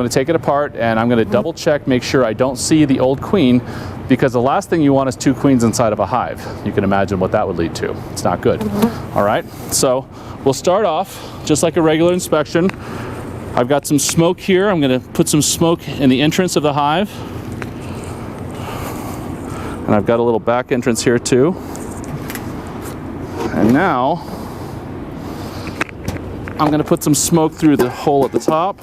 I'm going to take it apart and I'm going to double check, make sure I don't see the old queen, because the last thing you want is 2 queens inside of a hive. You can imagine what that would lead to. It's not good. All right, so we'll start off just like a regular inspection. I've got some smoke here. I'm going to put some smoke in the entrance of the hive. And I've got a little back entrance here too. And now I'm going to put some smoke through the hole at the top.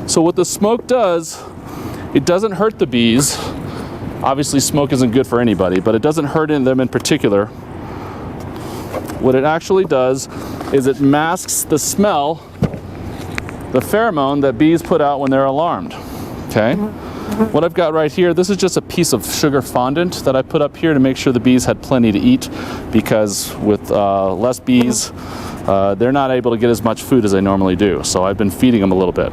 So what the smoke does, it doesn't hurt the bees. Obviously smoke isn't good for anybody, but it doesn't hurt them in particular. What it actually does is it masks the smell, the pheromone that bees put out when they're alarmed. Okay? What I've got right here, this is just a piece of sugar fondant that I put up here to make sure the bees had plenty to eat, because with less bees, they're not able to get as much food as they normally do. So I've been feeding them a little bit.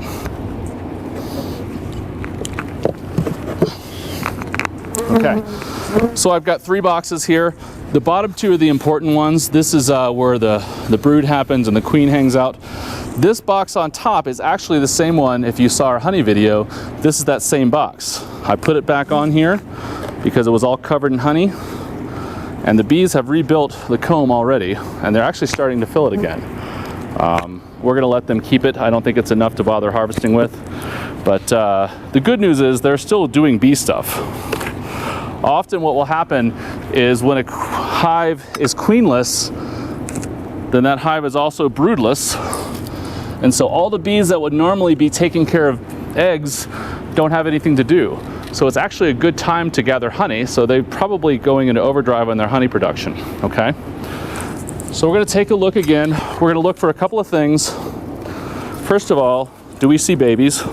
Okay, so I've got 3 boxes here. The bottom 2 are the important ones. This is where the brood happens and the queen hangs out. This box on top is actually the same one. If you saw our honey video, this is that same box. I put it back on here because it was all covered in honey, and the bees have rebuilt the comb already, and they're actually starting to fill it again. We're gonna let them keep it. I don't think it's enough to bother harvesting with, but the good news is they're still doing bee stuff. Often what will happen is when a hive is queenless, then that hive is also broodless. And so all the bees that would normally be taking care of eggs don't have anything to do. So it's actually a good time to gather honey. So they're probably going into overdrive on their honey production, okay? So we're gonna take a look again. We're gonna look for a couple of things. First of all, do we see babies?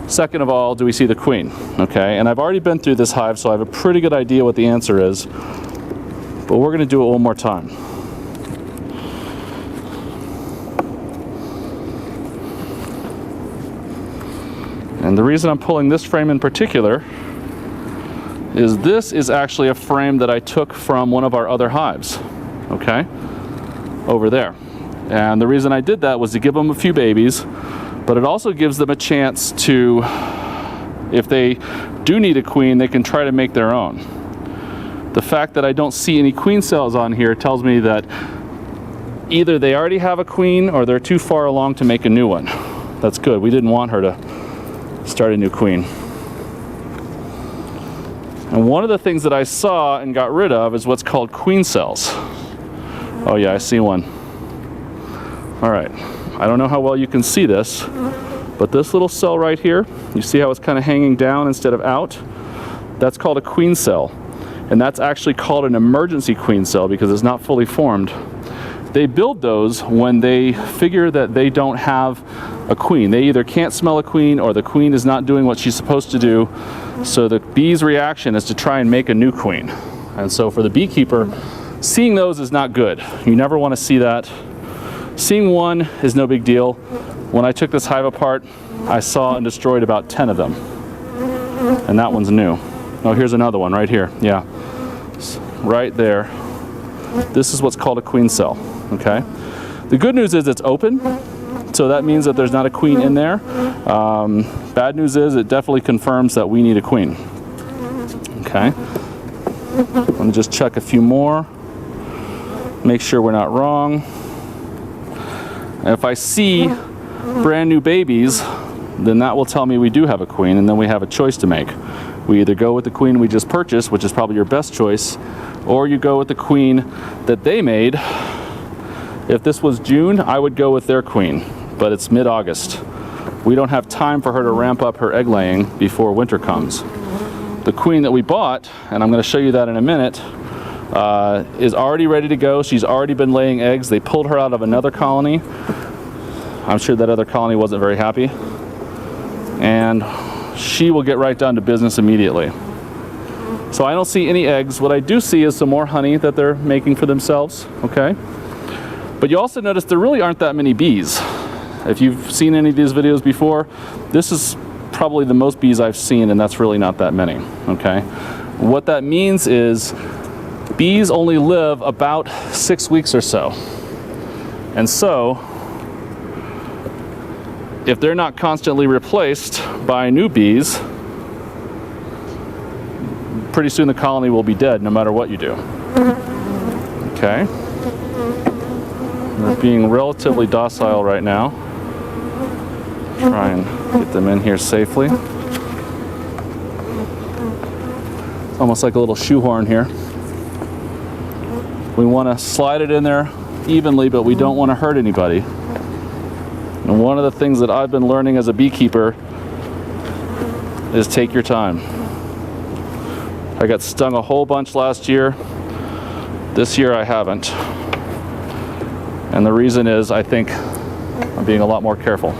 Second of all, do we see the queen? Okay, and I've already been through this hive, so I have a pretty good idea what the answer is, but we're gonna do it one more time. And the reason I'm pulling this frame in particular is this is actually a frame that I took from one of our other hives, okay, over there. And the reason I did that was to give them a few babies, but it also gives them a chance to, if they do need a queen, they can try to make their own. The fact that I don't see any queen cells on here tells me that either they already have a queen or they're too far along to make a new one. That's good. We didn't want her to start a new queen. And one of the things that I saw and got rid of is what's called queen cells. Oh yeah, I see one. All right. I don't know how well you can see this, but this little cell right here, you see how it's kind of hanging down instead of out? That's called a queen cell. And that's actually called an emergency queen cell because it's not fully formed. They build those when they figure that they don't have a queen. They either can't smell a queen or the queen is not doing what she's supposed to do. So the bee's reaction is to try and make a new queen. And so for the beekeeper, seeing those is not good. You never want to see that. Seeing one is no big deal. When I took this hive apart, I saw and destroyed about 10 of them. And that one's new. Oh, here's another one right here. Yeah, right there. This is what's called a queen cell, okay? The good news is it's open, so that means that there's not a queen in there. Bad news is it definitely confirms that we need a queen, okay? Let me just check a few more, make sure we're not wrong. And if I see brand new babies, then that will tell me we do have a queen, and then we have a choice to make. We either go with the queen we just purchased, which is probably your best choice, or you go with the queen that they made. If this was June, I would go with their queen, but it's mid-August. We don't have time for her to ramp up her egg laying before winter comes. The queen that we bought, and I'm going to show you that in a minute, is already ready to go. She's already been laying eggs. They pulled her out of another colony. I'm sure that other colony wasn't very happy. And she will get right down to business immediately. So I don't see any eggs. What I do see is some more honey that they're making for themselves, okay? But you also notice there really aren't that many bees. If you've seen any of these videos before, this is probably the most bees I've seen, and that's really not that many, okay? What that means is bees only live about 6 weeks or so. And so if they're not constantly replaced by new bees, pretty soon the colony will be dead no matter what you do. Okay. They're being relatively docile right now. Try and get them in here safely. It's almost like a little shoehorn here. We want to slide it in there evenly, but we don't want to hurt anybody. And one of the things that I've been learning as a beekeeper is take your time. I got stung a whole bunch last year. This year I haven't. And the reason is I think I'm being a lot more careful.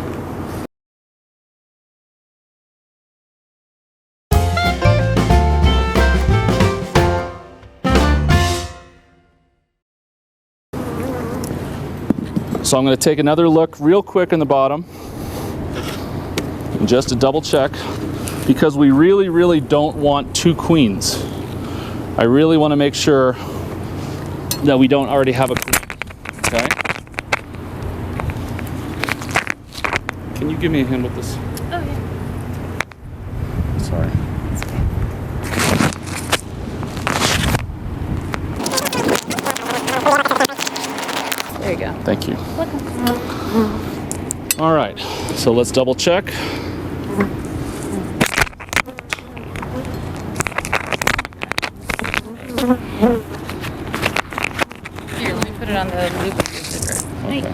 So I'm going to take another look real quick in the bottom, just to double check, because we really don't want two queens. I really want to make sure that we don't already have a queen. Okay? Can you give me a hand with this? Oh, yeah. Sorry. There you go. Thank you. Welcome. All right, so let's double check. Here, let me put it on the loop of your zipper. Okay.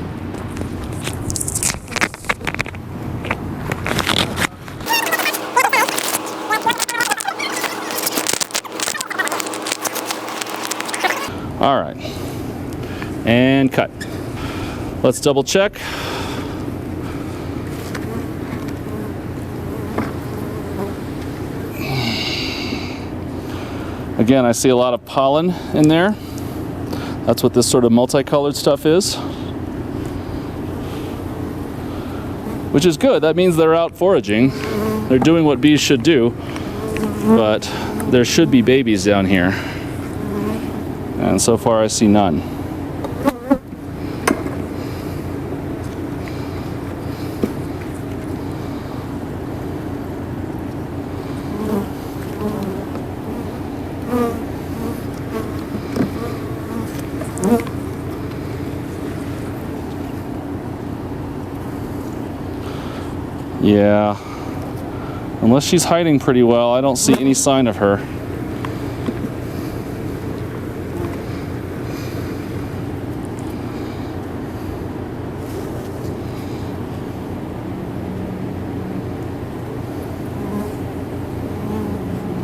All right, and cut. Let's double check. Again, I see a lot of pollen in there. That's what this sort of multicolored stuff is. Which is good. That means they're out foraging. They're doing what bees should do. But there should be babies down here. And so far I see none. Yeah, unless she's hiding pretty well, I don't see any sign of her.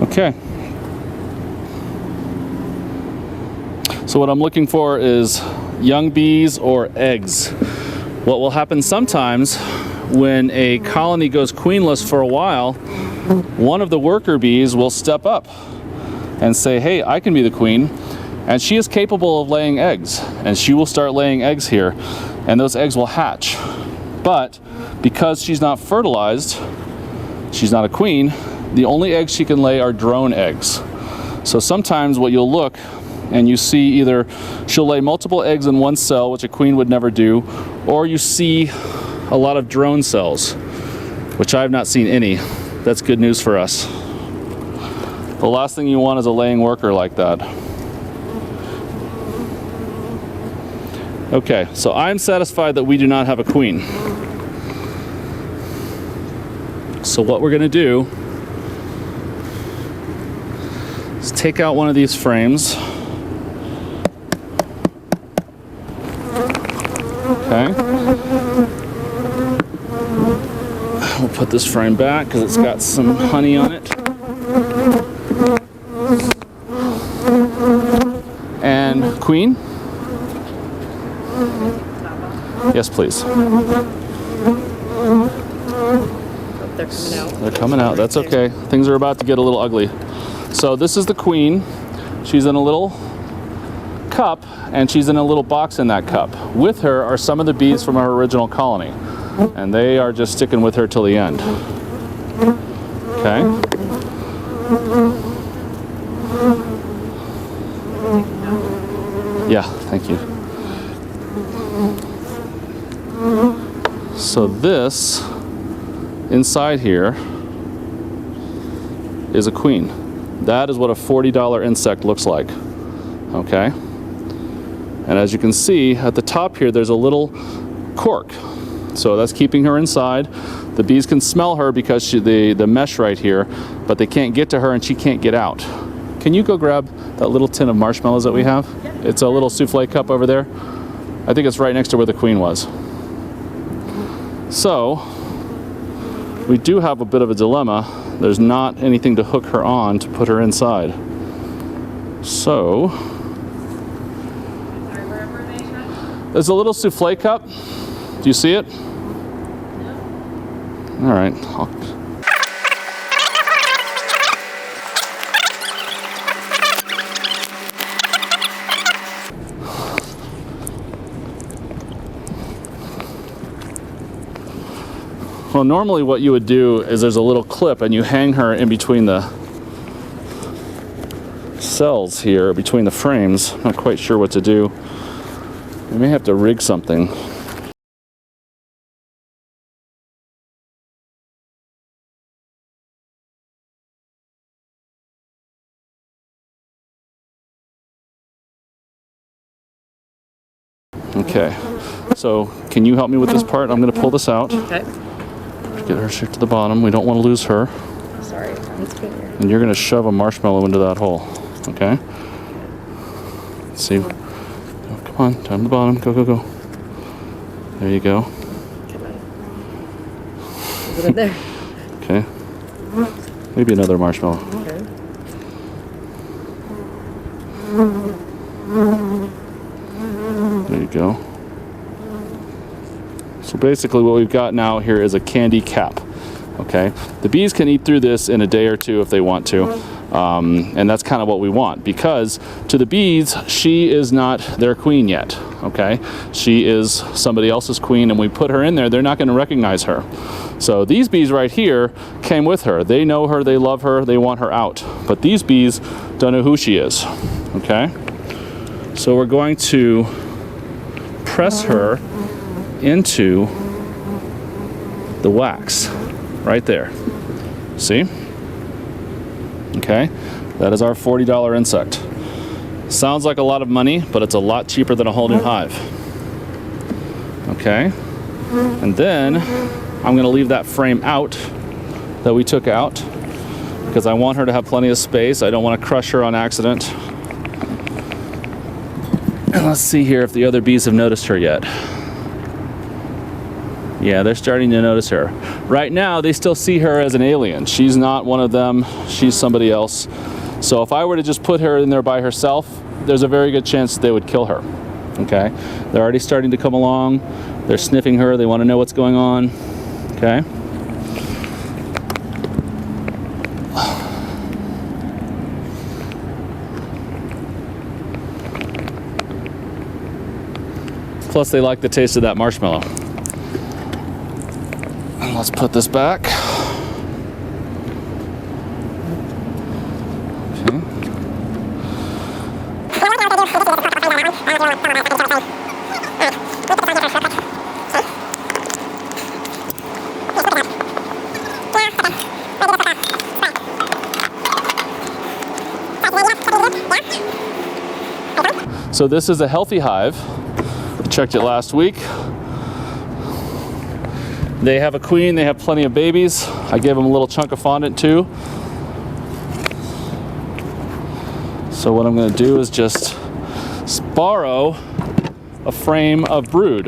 Okay. So what I'm looking for is young bees or eggs. What will happen sometimes when a colony goes queenless for a while, one of the worker bees will step up and say, hey, I can be the queen. And she is capable of laying eggs, and she will start laying eggs here, and those eggs will hatch. But because she's not fertilized, she's not a queen, the only eggs she can lay are drone eggs. So sometimes what you'll look and you see either she'll lay multiple eggs in one cell, which a queen would never do, or you see a lot of drone cells, which I have not seen any. That's good news for us. The last thing you want is a laying worker like that. Okay, so I'm satisfied that we do not have a queen. So what we're going to do is take out one of these frames. Okay. We'll put this frame back because it's got some honey on it. And queen? Yes, please. They're coming out. They're coming out. That's okay. Things are about to get a little ugly. So this is the queen. She's in a little cup, and she's in a little box in that cup. With her are some of the bees from our original colony, and they are just sticking with her till the end. Okay. Yeah, thank you. So this inside here is a queen. That is what a $40 insect looks like. Okay? And as you can see, at the top here, there's a little cork. So that's keeping her inside. The bees can smell her because the mesh right here, but they can't get to her and she can't get out. Can you go grab that little tin of marshmallows that we have? It's a little souffle cup over there. I think it's right next to where the queen was. So, we do have a bit of a dilemma. There's not anything to hook her on to put her inside. So, there's a little souffle cup. Do you see it? All right. Well, normally what you would do is there's a little clip and you hang her in between the cells here, between the frames. Not quite sure what to do. We may have to rig something. Okay, so can you help me with this part? I'm going to pull this out. Okay. Get her straight to the bottom. We don't want to lose her. Sorry, it's here. And you're going to shove a marshmallow into that hole. Okay? Let's see. Oh, come on, down to the bottom. Go, go, go. There you go. Is it in there? Okay. Maybe another marshmallow. Okay. There you go. So basically what we've got now here is a candy cap. Okay, the bees can eat through this in a day or two if they want to, and that's kind of what we want, because to the bees, she is not their queen yet. Okay, she is somebody else's queen, and we put her in there, they're not going to recognize her. So these bees right here came with her. They know her, they love her, they want her out. But these bees don't know who she is. Okay, so we're going to press her into the wax right there. See? Okay, that is our $40 insect. Sounds like a lot of money, but it's a lot cheaper than a whole new hive. Okay, and then I'm going to leave that frame out that we took out because I want her to have plenty of space. I don't want to crush her on accident. And let's see here if the other bees have noticed her yet. Yeah, they're starting to notice her. Right now, they still see her as an alien. She's not one of them. She's somebody else. So if I were to just put her in there by herself, there's a very good chance they would kill her. Okay? They're already starting to come along. They're sniffing her. They want to know what's going on. Okay? Plus, they like the taste of that marshmallow. And let's put this back. Okay. So this is a healthy hive. Checked it last week. They have a queen, they have plenty of babies. I gave them a little chunk of fondant too. So what I'm going to do is just borrow a frame of brood.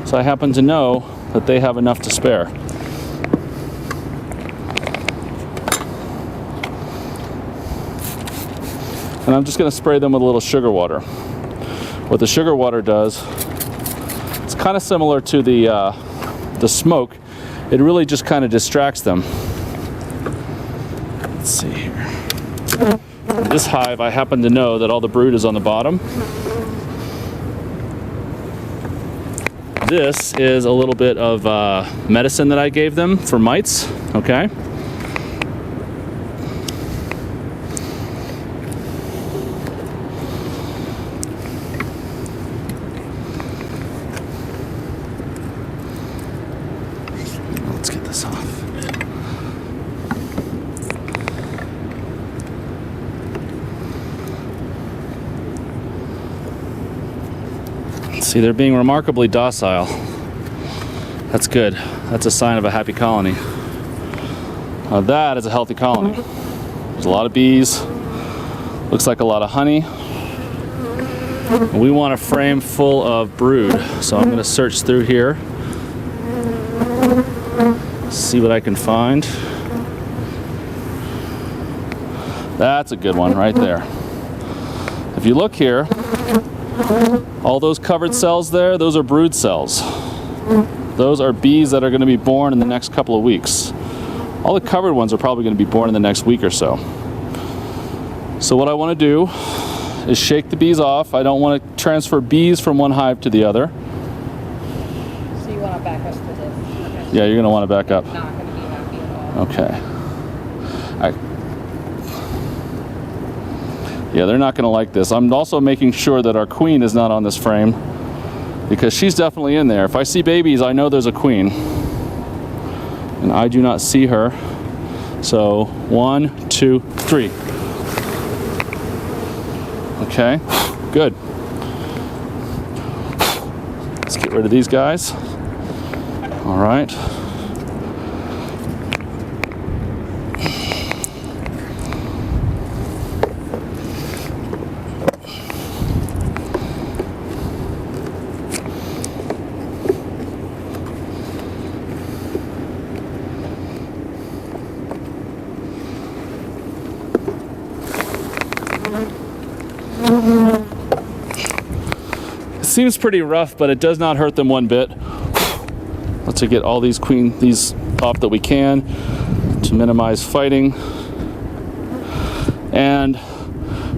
So I happen to know that they have enough to spare. And I'm just going to spray them with a little sugar water. What the sugar water does, it's kind of similar to the smoke. It really just kind of distracts them. Let's see here. In this hive, I happen to know that all the brood is on the bottom. This is a little bit of medicine that I gave them for mites, okay? this off. See, they're being remarkably docile. That's good. That's a sign of a happy colony. Now that is a healthy colony. There's a lot of bees. Looks like a lot of honey. We want a frame full of brood. So I'm going to search through here. See what I can find. That's a good one right there. If you look here, all those covered cells there, those are brood cells. Those are bees that are going to be born in the next couple of weeks. All the covered ones are probably going to be born in the next week or so. So what I want to do is shake the bees off. I don't want to transfer bees from one hive to the other. So you want to back up to this? Okay. Yeah, you're going to want to back up. Not going to be happy at all. Okay. Yeah, they're not going to like this. I'm also making sure that our queen is not on this frame because she's definitely in there. If I see babies, I know there's a queen. And I do not see her. So 1, 2, 3. Okay, good. Let's get rid of these guys. All right. It seems pretty rough, but it does not hurt them one bit. Let's get all these off that we can to minimize fighting. And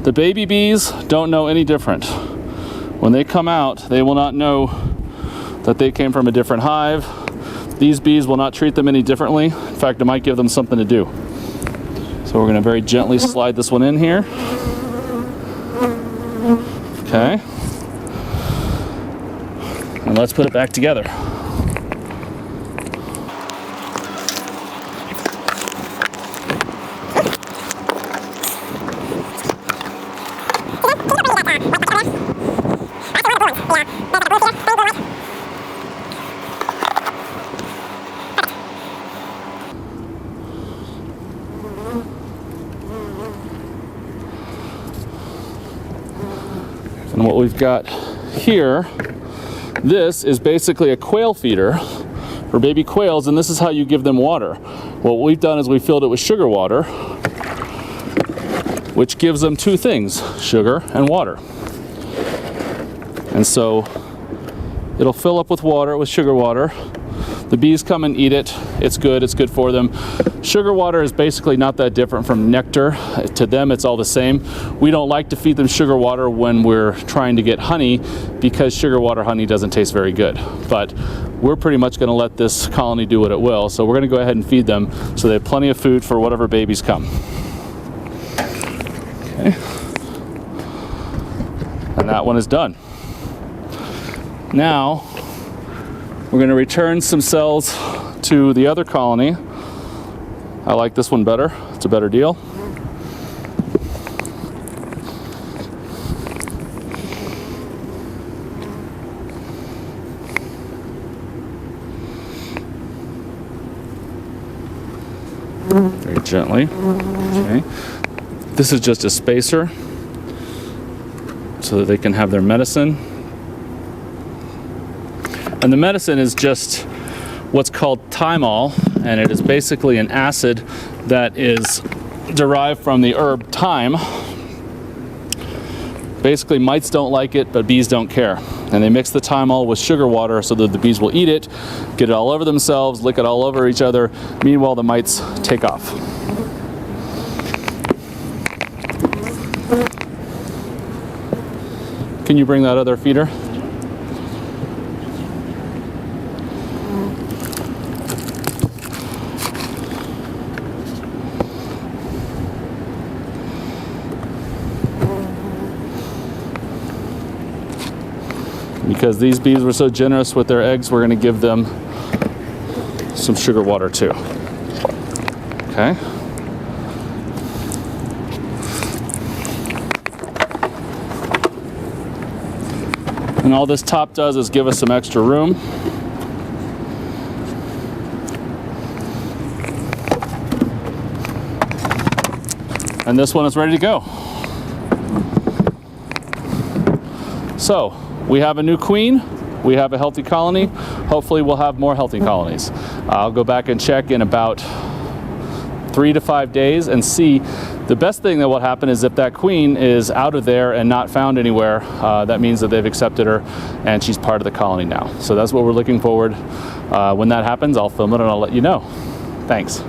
the baby bees don't know any different. When they come out, they will not know that they came from a different hive. These bees will not treat them any differently. In fact, it might give them something to do. So we're going to very gently slide this one in here. Okay. And let's put it back together. And what we've got here, this is basically a quail feeder for baby quails, and this is how you give them water. What we've done is we filled it with sugar water, which gives them two things, sugar and water. And so it'll fill up with water, with sugar water. The bees come and eat it. It's good for them. Sugar water is basically not that different from nectar. To them, it's all the same. We don't like to feed them sugar water when we're trying to get honey because sugar water honey doesn't taste very good. But we're pretty much going to let this colony do what it will. So we're going to go ahead and feed them so they have plenty of food for whatever babies come. Okay. And that one is done. Now, we're going to return some cells to the other colony. I like this one better. It's a better deal. Very gently. Okay. This is just a spacer so that they can have their medicine. And the medicine is just what's called thymol, and it is basically an acid that is derived from the herb thyme. Basically, mites don't like it, but bees don't care. And they mix the thymol with sugar water so that the bees will eat it, get it all over themselves, lick it all over each other. Meanwhile, the mites take off. Can you bring that other feeder? Because these bees were so generous with their eggs, we're going to give them some sugar water too. Okay. And all this top does is give us some extra room. And this one is ready to go. So we have a new queen, we have a healthy colony. Hopefully we'll have more healthy colonies. I'll go back and check in about 3 to 5 days and see. The best thing that will happen is if that queen is out of there and not found anywhere, that means that they've accepted her and she's part of the colony now. So that's what we're looking forward. When that happens, I'll film it and I'll let you know. Thanks.